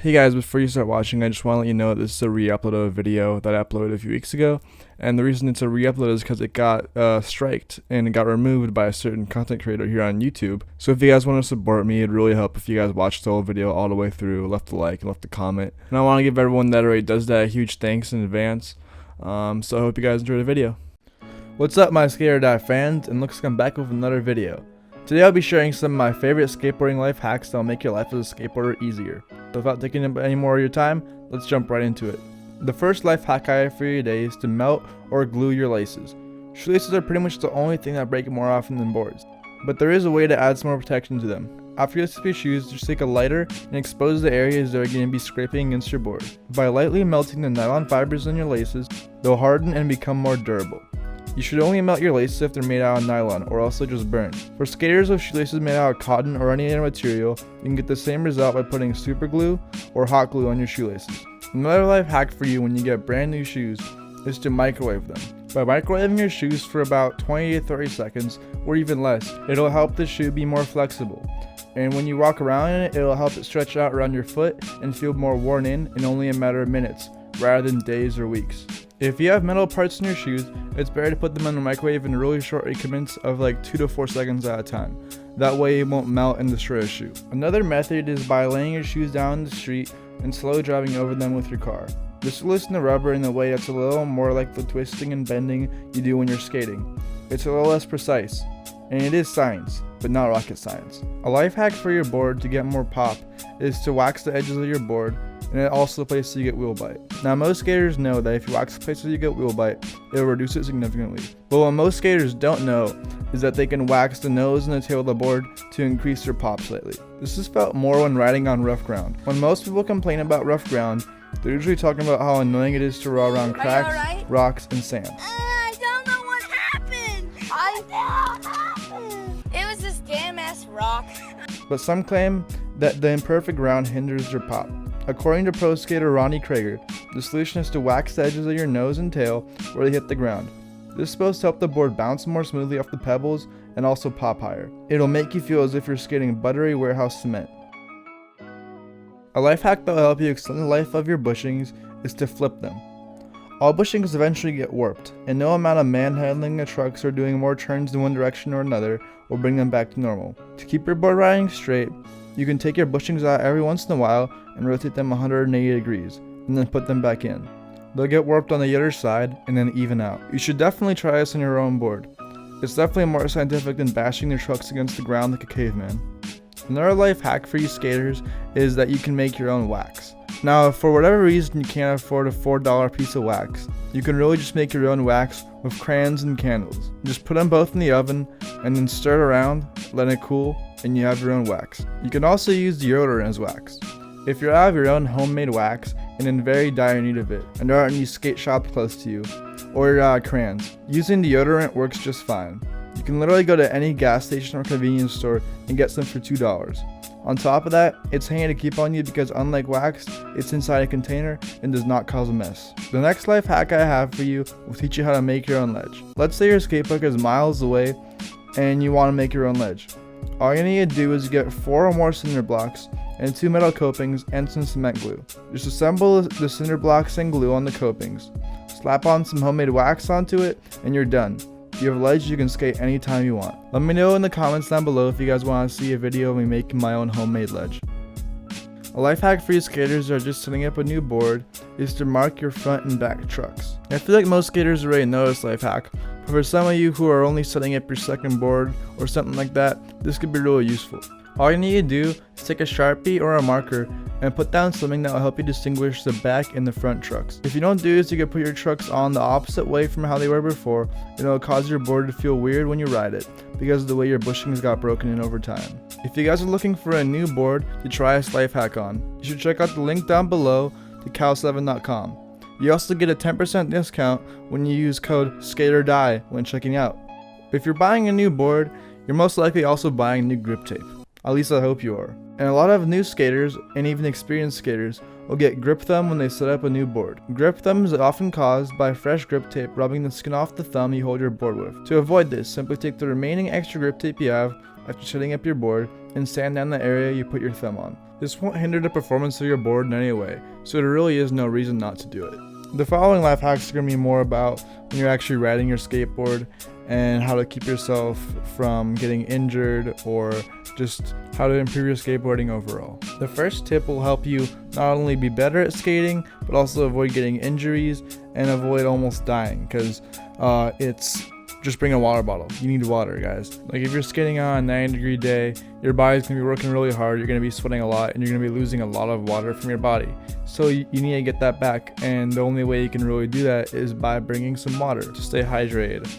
Hey guys, before you start watching, I just want to let you know that this is a re-upload of a video that I uploaded a few weeks ago, and the reason it's a re-upload is because it got striked and it got removed by a certain content creator here on YouTube. So if you guys want to support me, it'd really help if you guys watched the whole video all the way through, left a like, and left a comment. And I want to give everyone that already does that a huge thanks in advance. So I hope you guys enjoy the video. What's up, my Skate or Die fans, and looks like I'm back with another video. Today I'll be sharing some of my favorite skateboarding life hacks that will make your life as a skateboarder easier. So without taking up any more of your time, let's jump right into it. The first life hack I have for you today is to melt or glue your laces. Shoelaces are pretty much the only thing that break more often than boards, but there is a way to add some more protection to them. After you slip your shoes, just take a lighter and expose the areas that are going to be scraping against your board. By lightly melting the nylon fibers on your laces, they'll harden and become more durable. You should only melt your laces if they're made out of nylon, or else they'll just burn. For skaters with shoelaces made out of cotton or any other material, you can get the same result by putting super glue or hot glue on your shoelaces. Another life hack for you when you get brand new shoes is to microwave them. By microwaving your shoes for about 20 to 30 seconds, or even less, it'll help the shoe be more flexible. And when you walk around in it, it'll help it stretch out around your foot and feel more worn in only a matter of minutes, rather than days or weeks. If you have metal parts in your shoes, it's better to put them in the microwave in really short increments of like 2 to 4 seconds at a time. That way it won't melt and destroy a shoe. Another method is by laying your shoes down in the street and slow driving over them with your car. This will loosen the rubber in a way that's a little more like the twisting and bending you do when you're skating. It's a little less precise, and it is science, but not rocket science. A life hack for your board to get more pop is to wax the edges of your board, and also the places you get wheel bite. Now, most skaters know that if you wax the places you get wheel bite, it will reduce it significantly. But what most skaters don't know is that they can wax the nose and the tail of the board to increase their pop slightly. This is felt more when riding on rough ground. When most people complain about rough ground, they're usually talking about how annoying it is to roll around cracks, rocks, and sand. I don't know what happened. It was this damn ass rock. But some claim that the imperfect ground hinders their pop. According to pro skater Ronnie Krager, the solution is to wax the edges of your nose and tail where they hit the ground. This is supposed to help the board bounce more smoothly off the pebbles and also pop higher. It'll make you feel as if you're skating buttery warehouse cement. A life hack that will help you extend the life of your bushings is to flip them. All bushings eventually get warped, and no amount of manhandling the trucks or doing more turns in one direction or another will bring them back to normal. To keep your board riding straight, you can take your bushings out every once in a while and rotate them 180 degrees, and then put them back in. They'll get warped on the other side and then even out. You should definitely try this on your own board. It's definitely more scientific than bashing their trucks against the ground like a caveman. Another life hack for you skaters is that you can make your own wax. Now, if for whatever reason you can't afford a $4 piece of wax, you can really just make your own wax with crayons and candles. Just put them both in the oven and then stir it around, let it cool, and you have your own wax. You can also use deodorant as wax. If you're out of your own homemade wax and in very dire need of it, and there aren't any skate shops close to you, or you're out of crayons, using deodorant works just fine. You can literally go to any gas station or convenience store and get some for $2. On top of that, it's handy to keep on you because unlike wax, it's inside a container and does not cause a mess. The next life hack I have for you will teach you how to make your own ledge. Let's say your skate park is miles away and you want to make your own ledge. All you need to do is get 4 or more cinder blocks and 2 metal copings and some cement glue. Just assemble the cinder blocks and glue on the copings. Slap on some homemade wax onto it and you're done. If you have a ledge, you can skate anytime you want. Let me know in the comments down below if you guys want to see a video of me making my own homemade ledge. A life hack for you skaters who are just setting up a new board is to mark your front and back trucks. I feel like most skaters already know this life hack, but for some of you who are only setting up your second board or something like that, this could be really useful. All you need to do is take a Sharpie or a marker and put down something that will help you distinguish the back and the front trucks. If you don't do this, you can put your trucks on the opposite way from how they were before, and it will cause your board to feel weird when you ride it because of the way your bushings got broken in over time. If you guys are looking for a new board to try this life hack on, you should check out the link down below to cal7.com. You also get a 10% discount when you use code SKATEORDIE when checking out. If you're buying a new board, you're most likely also buying new grip tape. At least I hope you are. And a lot of new skaters, and even experienced skaters, will get grip thumb when they set up a new board. Grip thumb is often caused by fresh grip tape rubbing the skin off the thumb you hold your board with. To avoid this, simply take the remaining extra grip tape you have after setting up your board and sand down the area you put your thumb on. This won't hinder the performance of your board in any way, so there really is no reason not to do it. The following life hacks are going to be more about when you're actually riding your skateboard and how to keep yourself from getting injured, or just how to improve your skateboarding overall. The first tip will help you not only be better at skating, but also avoid getting injuries and avoid almost dying, because it's just bring a water bottle. You need water, guys. Like if you're skating on a 90-degree day, your body's gonna be working really hard, you're gonna be sweating a lot, and you're gonna be losing a lot of water from your body. So you need to get that back, and the only way you can really do that is by bringing some water to stay hydrated.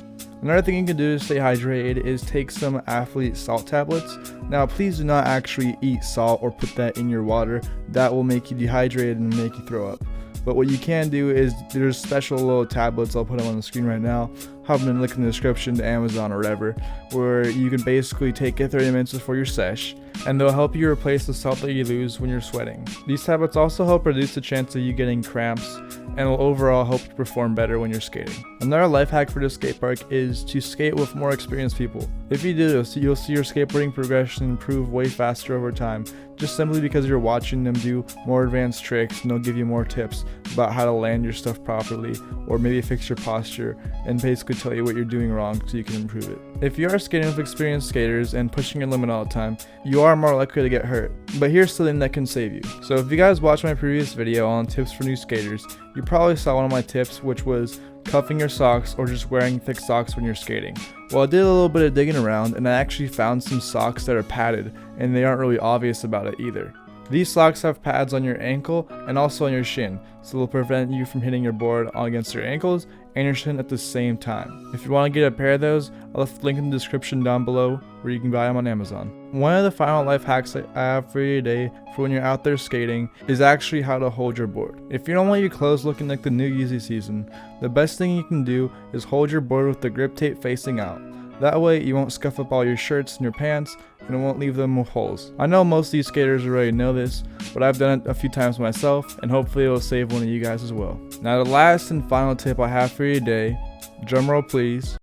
Another thing you can do to stay hydrated is take some athlete salt tablets. Now please do not actually eat salt or put that in your water. That will make you dehydrated and make you throw up. But what you can do is there's special little tablets, I'll put them on the screen right now, have them link in the description to Amazon or whatever, where you can basically take it 30 minutes before your sesh, and they'll help you replace the salt that you lose when you're sweating. These tablets also help reduce the chance of you getting cramps, and will overall help you perform better when you're skating. Another life hack for the skate park is to skate with more experienced people. If you do this, you'll see your skateboarding progression improve way faster over time, just simply because you're watching them do more advanced tricks, and they'll give you more tips about how to land your stuff properly, or maybe fix your posture, and basically tell you what you're doing wrong so you can improve it. If you are skating with experienced skaters and pushing your limit all the time, you are more likely to get hurt. But here's something that can save you. So if you guys watched my previous video on tips for new skaters, you probably saw one of my tips, which was cuffing your socks or just wearing thick socks when you're skating. Well, I did a little bit of digging around, and I actually found some socks that are padded, and they aren't really obvious about it either. These socks have pads on your ankle and also on your shin, so they'll prevent you from hitting your board against your ankles and your shin at the same time. If you want to get a pair of those, I'll left the link in the description down below where you can buy them on Amazon. One of the final life hacks I have for you today for when you're out there skating is actually how to hold your board. If you don't want your clothes looking like the new Yeezy season, the best thing you can do is hold your board with the grip tape facing out. That way you won't scuff up all your shirts and your pants, and it won't leave them with holes. I know most of these skaters already know this, but I've done it a few times myself, and hopefully it'll save one of you guys as well. Now the last and final tip I have for you today, drumroll please,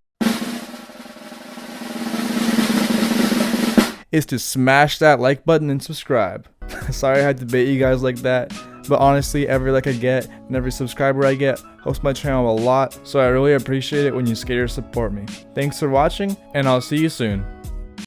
is to smash that like button and subscribe. Sorry I had to bait you guys like that, but honestly, every like I get and every subscriber I get helps my channel a lot, so I really appreciate it when you skaters support me. Thanks for watching, and I'll see you soon.